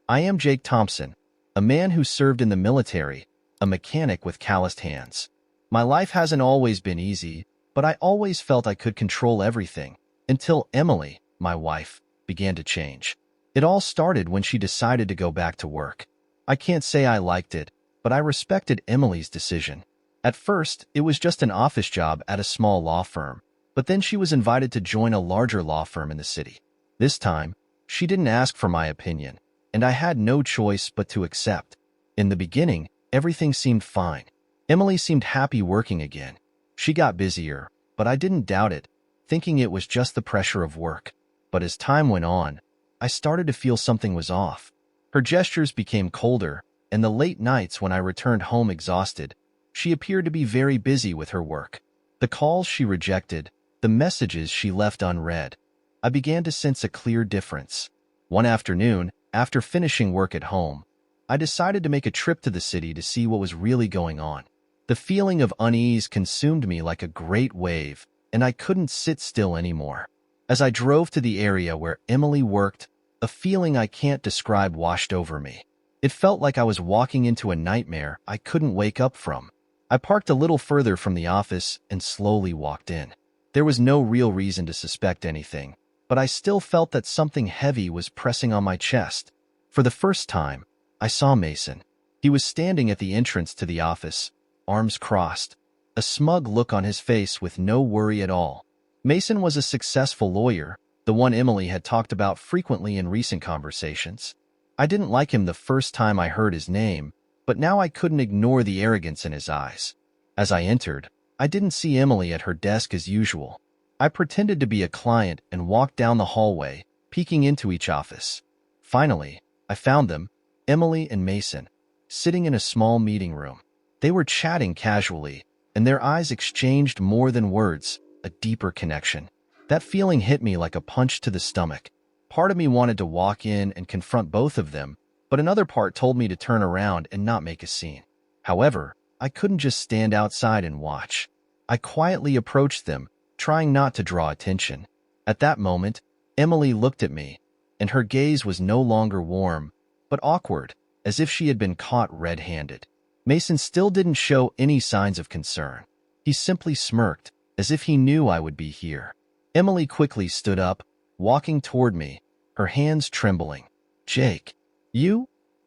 I am Jake Thompson, a man who served in the military, a mechanic with calloused hands. My life hasn't always been easy, but I always felt I could control everything, until Emily, my wife, began to change. It all started when she decided to go back to work. I can't say I liked it, but I respected Emily's decision. At first, it was just an office job at a small law firm, but then she was invited to join a larger law firm in the city. This time, she didn't ask for my opinion, and I had no choice but to accept. In the beginning, everything seemed fine. Emily seemed happy working again. She got busier, but I didn't doubt it, thinking it was just the pressure of work. But as time went on, I started to feel something was off. Her gestures became colder, and the late nights when I returned home exhausted, she appeared to be very busy with her work. The calls she rejected, the messages she left unread. I began to sense a clear difference. One afternoon, after finishing work at home, I decided to make a trip to the city to see what was really going on. The feeling of unease consumed me like a great wave, and I couldn't sit still anymore. As I drove to the area where Emily worked, a feeling I can't describe washed over me. It felt like I was walking into a nightmare I couldn't wake up from. I parked a little further from the office and slowly walked in. There was no real reason to suspect anything, but I still felt that something heavy was pressing on my chest. For the first time, I saw Mason. He was standing at the entrance to the office, arms crossed, a smug look on his face with no worry at all. Mason was a successful lawyer, the one Emily had talked about frequently in recent conversations. I didn't like him the first time I heard his name, but now I couldn't ignore the arrogance in his eyes. As I entered, I didn't see Emily at her desk as usual. I pretended to be a client and walked down the hallway, peeking into each office. Finally, I found them, Emily and Mason, sitting in a small meeting room. They were chatting casually, and their eyes exchanged more than words, a deeper connection. That feeling hit me like a punch to the stomach. Part of me wanted to walk in and confront both of them, but another part told me to turn around and not make a scene. However, I couldn't just stand outside and watch. I quietly approached them, trying not to draw attention. At that moment, Emily looked at me, and her gaze was no longer warm, but awkward, as if she had been caught red-handed. Mason still didn't show any signs of concern. He simply smirked, as if he knew I would be here. Emily quickly stood up, walking toward me, her hands trembling. "Jake, you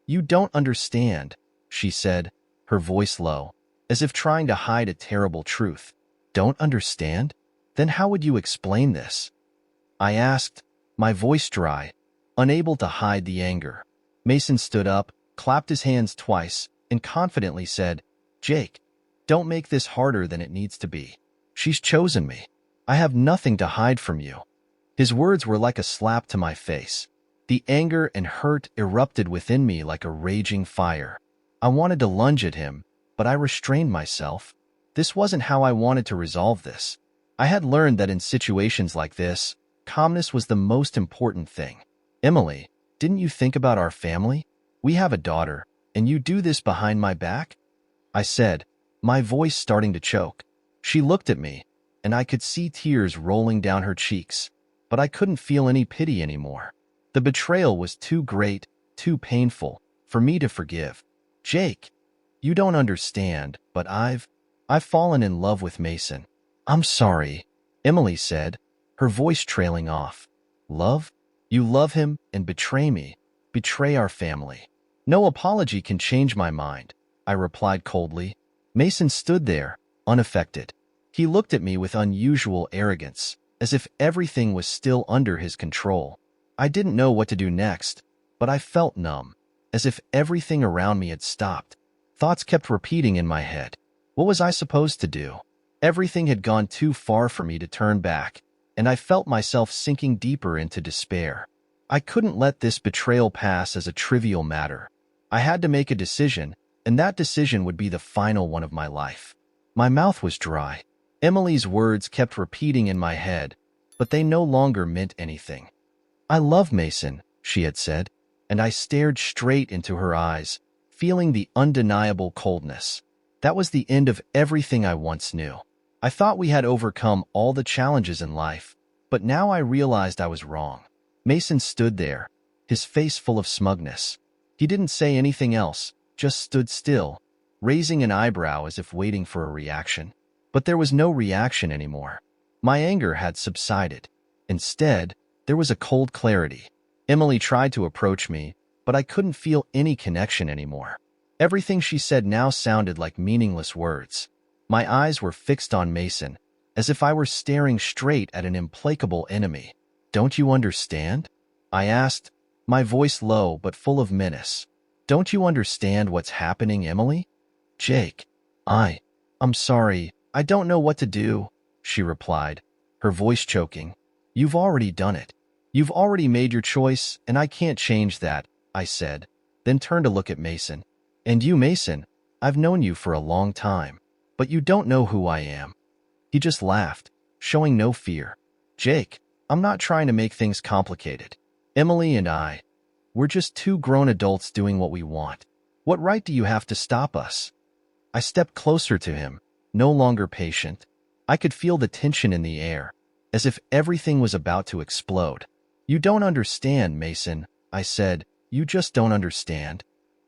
don't understand," she said, her voice low, as if trying to hide a terrible truth. "Don't understand? Then how would you explain this?" I asked, my voice dry, unable to hide the anger. Mason stood up, clapped his hands twice, and confidently said, "Jake, don't make this harder than it needs to be. She's chosen me. I have nothing to hide from you." His words were like a slap to my face. The anger and hurt erupted within me like a raging fire. I wanted to lunge at him, but I restrained myself. This wasn't how I wanted to resolve this. I had learned that in situations like this, calmness was the most important thing. "Emily, didn't you think about our family? We have a daughter, and you do this behind my back?" I said, my voice starting to choke. She looked at me, and I could see tears rolling down her cheeks, but I couldn't feel any pity anymore. The betrayal was too great, too painful, for me to forgive. "Jake, you don't understand, but I've fallen in love with Mason." "I'm sorry," Emily said, her voice trailing off. "Love? You love him and betray me, betray our family." "No apology can change my mind," I replied coldly. Mason stood there, unaffected. He looked at me with unusual arrogance, as if everything was still under his control. I didn't know what to do next, but I felt numb, as if everything around me had stopped. Thoughts kept repeating in my head. What was I supposed to do? Everything had gone too far for me to turn back, and I felt myself sinking deeper into despair. I couldn't let this betrayal pass as a trivial matter. I had to make a decision, and that decision would be the final one of my life. My mouth was dry. Emily's words kept repeating in my head, but they no longer meant anything. "I love Mason," she had said, and I stared straight into her eyes, feeling the undeniable coldness. That was the end of everything I once knew. I thought we had overcome all the challenges in life, but now I realized I was wrong. Mason stood there, his face full of smugness. He didn't say anything else, just stood still, raising an eyebrow as if waiting for a reaction. But there was no reaction anymore. My anger had subsided. Instead, there was a cold clarity. Emily tried to approach me, but I couldn't feel any connection anymore. Everything she said now sounded like meaningless words. My eyes were fixed on Mason, as if I were staring straight at an implacable enemy. "Don't you understand?" I asked, my voice low but full of menace. "Don't you understand what's happening, Emily?" "Jake, I'm sorry, I don't know what to do," she replied, her voice choking. "You've already done it. You've already made your choice, and I can't change that," I said, then turned to look at Mason. "And you, Mason, I've known you for a long time, but you don't know who I am." He just laughed, showing no fear. "Jake, I'm not trying to make things complicated. Emily and we're just two grown adults doing what we want. What right do you have to stop us?" I stepped closer to him, no longer patient. I could feel the tension in the air, as if everything was about to explode. "You don't understand, Mason," I said. "You just don't understand."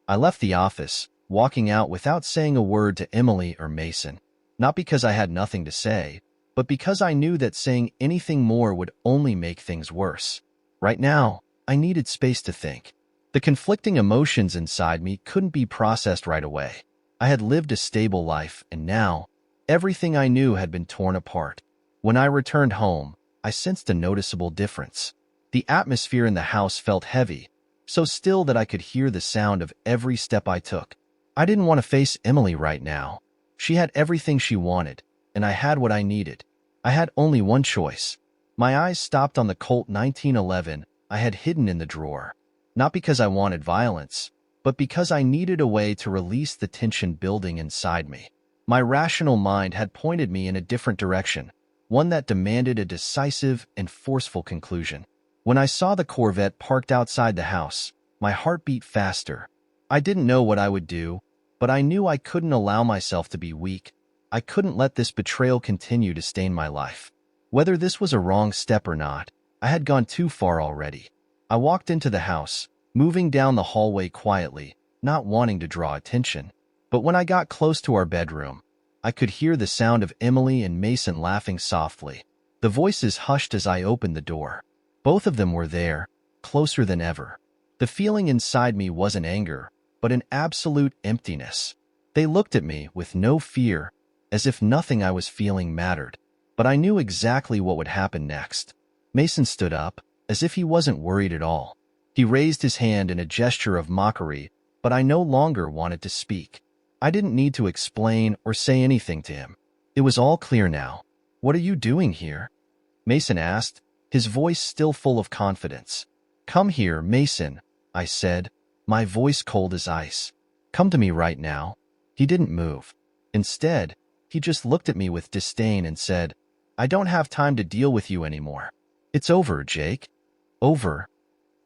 I left the office, walking out without saying a word to Emily or Mason. Not because I had nothing to say, but because I knew that saying anything more would only make things worse. Right now, I needed space to think. The conflicting emotions inside me couldn't be processed right away. I had lived a stable life, and now, everything I knew had been torn apart. When I returned home, I sensed a noticeable difference. The atmosphere in the house felt heavy, so still that I could hear the sound of every step I took. I didn't want to face Emily right now. She had everything she wanted, and I had what I needed. I had only one choice. My eyes stopped on the Colt 1911 I had hidden in the drawer. Not because I wanted violence, but because I needed a way to release the tension building inside me. My rational mind had pointed me in a different direction, one that demanded a decisive and forceful conclusion. When I saw the Corvette parked outside the house, my heart beat faster. I didn't know what I would do, but I knew I couldn't allow myself to be weak. I couldn't let this betrayal continue to stain my life. Whether this was a wrong step or not, I had gone too far already. I walked into the house, moving down the hallway quietly, not wanting to draw attention. But when I got close to our bedroom, I could hear the sound of Emily and Mason laughing softly. The voices hushed as I opened the door. Both of them were there, closer than ever. The feeling inside me wasn't anger, but an absolute emptiness. They looked at me with no fear, as if nothing I was feeling mattered. But I knew exactly what would happen next. Mason stood up, as if he wasn't worried at all. He raised his hand in a gesture of mockery, but I no longer wanted to speak. I didn't need to explain or say anything to him. It was all clear now. "What are you doing here?" Mason asked, his voice still full of confidence. "Come here, Mason," I said, my voice cold as ice. "Come to me right now." He didn't move. Instead, he just looked at me with disdain and said, "I don't have time to deal with you anymore." "It's over, Jake." "Over?"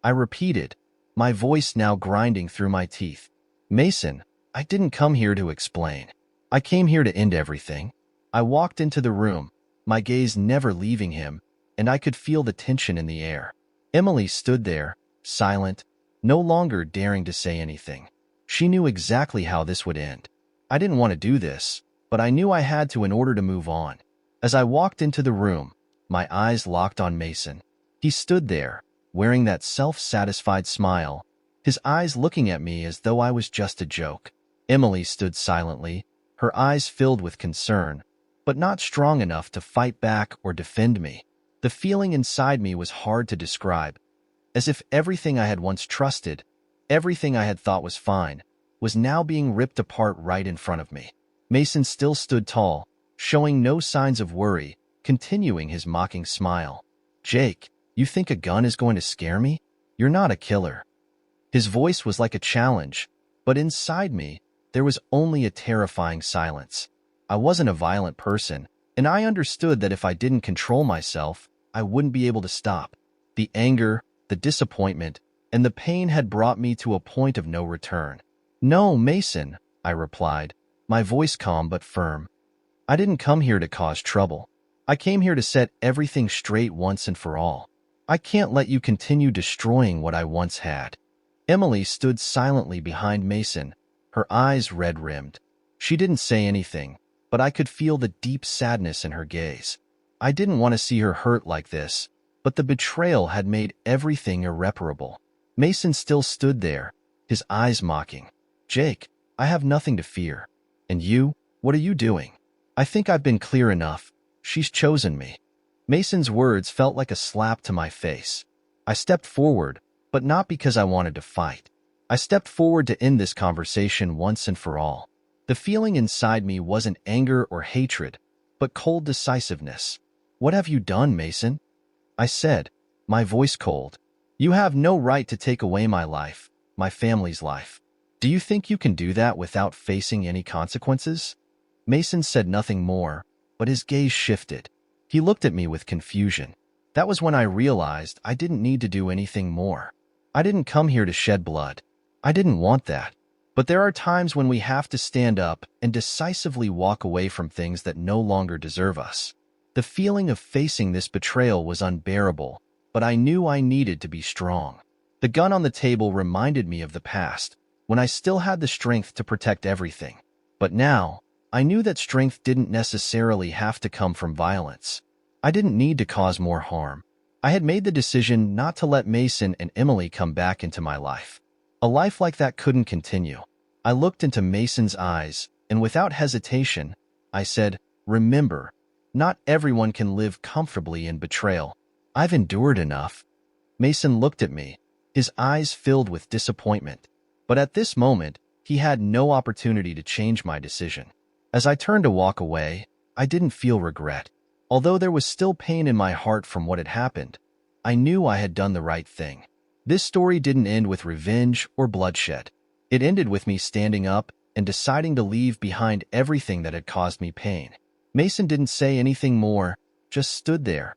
I repeated, my voice now grinding through my teeth. "Mason, I didn't come here to explain. I came here to end everything." I walked into the room, my gaze never leaving him, and I could feel the tension in the air. Emily stood there, silent, no longer daring to say anything. She knew exactly how this would end. I didn't want to do this, but I knew I had to in order to move on. As I walked into the room, my eyes locked on Mason. He stood there, wearing that self-satisfied smile, his eyes looking at me as though I was just a joke. Emily stood silently, her eyes filled with concern, but not strong enough to fight back or defend me. The feeling inside me was hard to describe, as if everything I had once trusted, everything I had thought was fine, was now being ripped apart right in front of me. Mason still stood tall, showing no signs of worry, continuing his mocking smile. "Jake, you think a gun is going to scare me? You're not a killer." His voice was like a challenge, but inside me, there was only a terrifying silence. I wasn't a violent person, and I understood that if I didn't control myself, I wouldn't be able to stop. The anger, the disappointment, and the pain had brought me to a point of no return. "No, Mason," I replied, my voice calm but firm. "I didn't come here to cause trouble. I came here to set everything straight once and for all. I can't let you continue destroying what I once had." Emily stood silently behind Mason, her eyes red-rimmed. She didn't say anything, but I could feel the deep sadness in her gaze. I didn't want to see her hurt like this, but the betrayal had made everything irreparable. Mason still stood there, his eyes mocking. "Jake, I have nothing to fear. And you, what are you doing? I think I've been clear enough. She's chosen me." Mason's words felt like a slap to my face. I stepped forward, but not because I wanted to fight. I stepped forward to end this conversation once and for all. The feeling inside me wasn't anger or hatred, but cold decisiveness. "What have you done, Mason?" I said, my voice cold. "You have no right to take away my life, my family's life. Do you think you can do that without facing any consequences?" Mason said nothing more, but his gaze shifted. He looked at me with confusion. That was when I realized I didn't need to do anything more. I didn't come here to shed blood. I didn't want that. But there are times when we have to stand up and decisively walk away from things that no longer deserve us. The feeling of facing this betrayal was unbearable, but I knew I needed to be strong. The gun on the table reminded me of the past, when I still had the strength to protect everything. But now, I knew that strength didn't necessarily have to come from violence. I didn't need to cause more harm. I had made the decision not to let Mason and Emily come back into my life. A life like that couldn't continue. I looked into Mason's eyes, and without hesitation, I said, "Remember, not everyone can live comfortably in betrayal. I've endured enough." Mason looked at me, his eyes filled with disappointment. But at this moment, he had no opportunity to change my decision. As I turned to walk away, I didn't feel regret. Although there was still pain in my heart from what had happened, I knew I had done the right thing. This story didn't end with revenge or bloodshed. It ended with me standing up and deciding to leave behind everything that had caused me pain. Mason didn't say anything more, just stood there,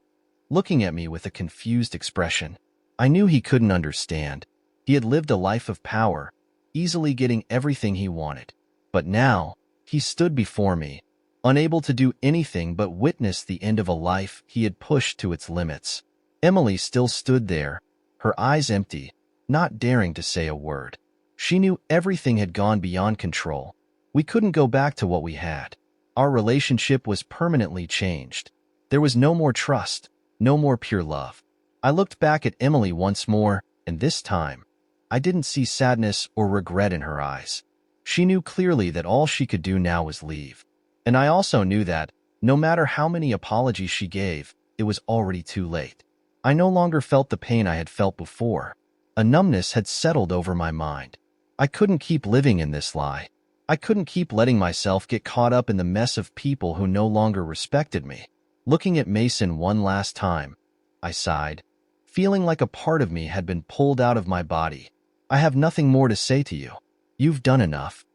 looking at me with a confused expression. I knew he couldn't understand. He had lived a life of power, easily getting everything he wanted. But now, he stood before me, unable to do anything but witness the end of a life he had pushed to its limits. Emily still stood there, her eyes empty, not daring to say a word. She knew everything had gone beyond control. We couldn't go back to what we had. Our relationship was permanently changed. There was no more trust, no more pure love. I looked back at Emily once more, and this time, I didn't see sadness or regret in her eyes. She knew clearly that all she could do now was leave. And I also knew that, no matter how many apologies she gave, it was already too late. I no longer felt the pain I had felt before. A numbness had settled over my mind. I couldn't keep living in this lie. I couldn't keep letting myself get caught up in the mess of people who no longer respected me. Looking at Mason one last time, I sighed, feeling like a part of me had been pulled out of my body. "I have nothing more to say to you. You've done enough."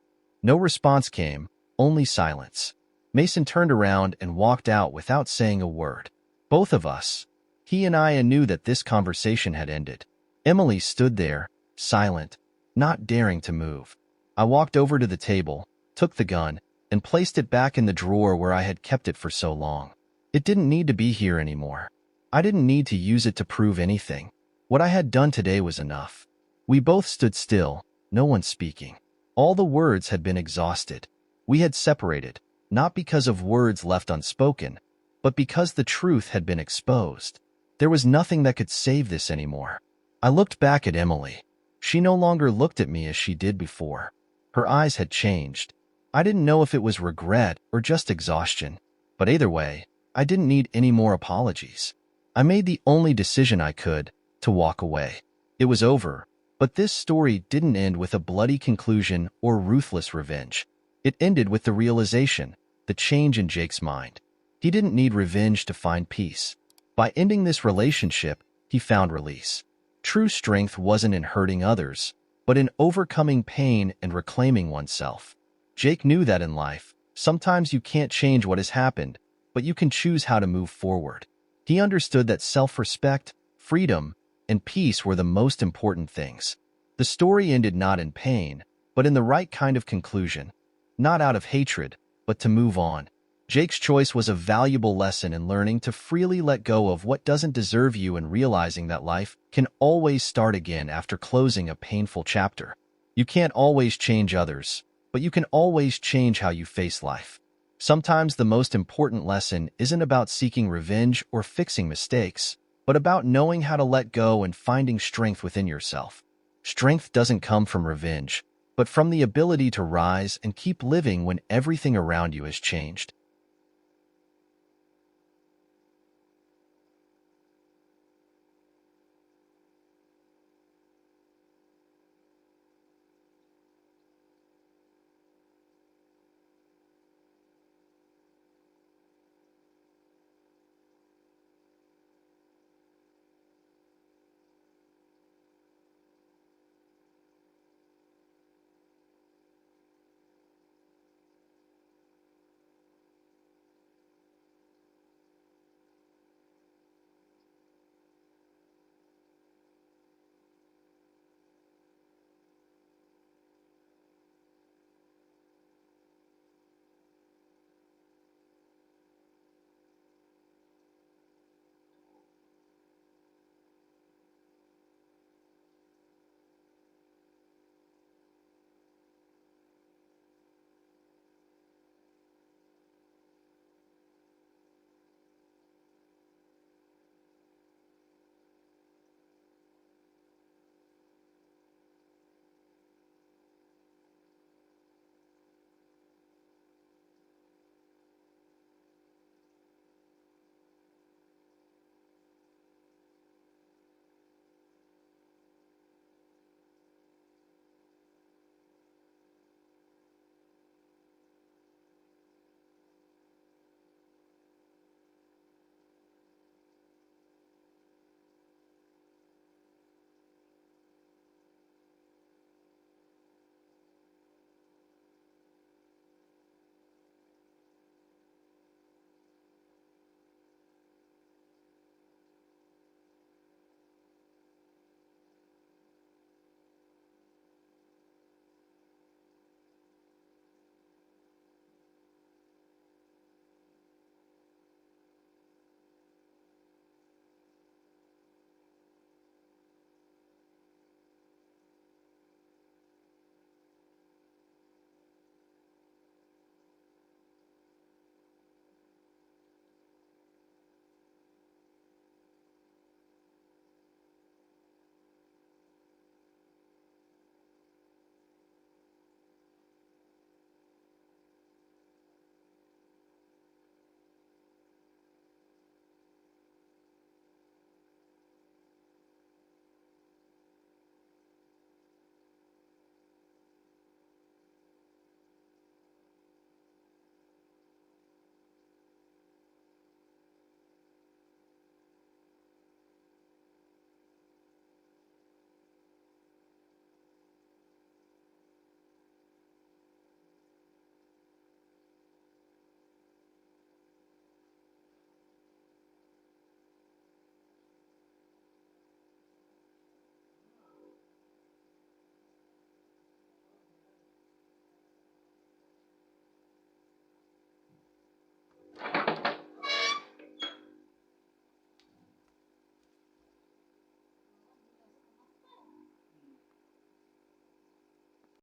No response came, only silence. Mason turned around and walked out without saying a word. Both of us, he and I, knew that this conversation had ended. Emily stood there, silent, not daring to move. I walked over to the table, took the gun, and placed it back in the drawer where I had kept it for so long. It didn't need to be here anymore. I didn't need to use it to prove anything. What I had done today was enough. We both stood still, no one speaking. All the words had been exhausted. We had separated, not because of words left unspoken, but because the truth had been exposed. There was nothing that could save this anymore. I looked back at Emily. She no longer looked at me as she did before. Her eyes had changed. I didn't know if it was regret or just exhaustion, but either way, I didn't need any more apologies. I made the only decision I could, to walk away. It was over, but this story didn't end with a bloody conclusion or ruthless revenge. It ended with the realization, the change in Jake's mind. He didn't need revenge to find peace. By ending this relationship, he found release. True strength wasn't in hurting others, but in overcoming pain and reclaiming oneself. Jake knew that in life, sometimes you can't change what has happened, but you can choose how to move forward. He understood that self-respect, freedom, and peace were the most important things. The story ended not in pain, but in the right kind of conclusion. Not out of hatred, but to move on. Jake's choice was a valuable lesson in learning to freely let go of what doesn't deserve you and realizing that life can always start again after closing a painful chapter. You can't always change others, but you can always change how you face life. Sometimes the most important lesson isn't about seeking revenge or fixing mistakes, but about knowing how to let go and finding strength within yourself. Strength doesn't come from revenge, but from the ability to rise and keep living when everything around you has changed.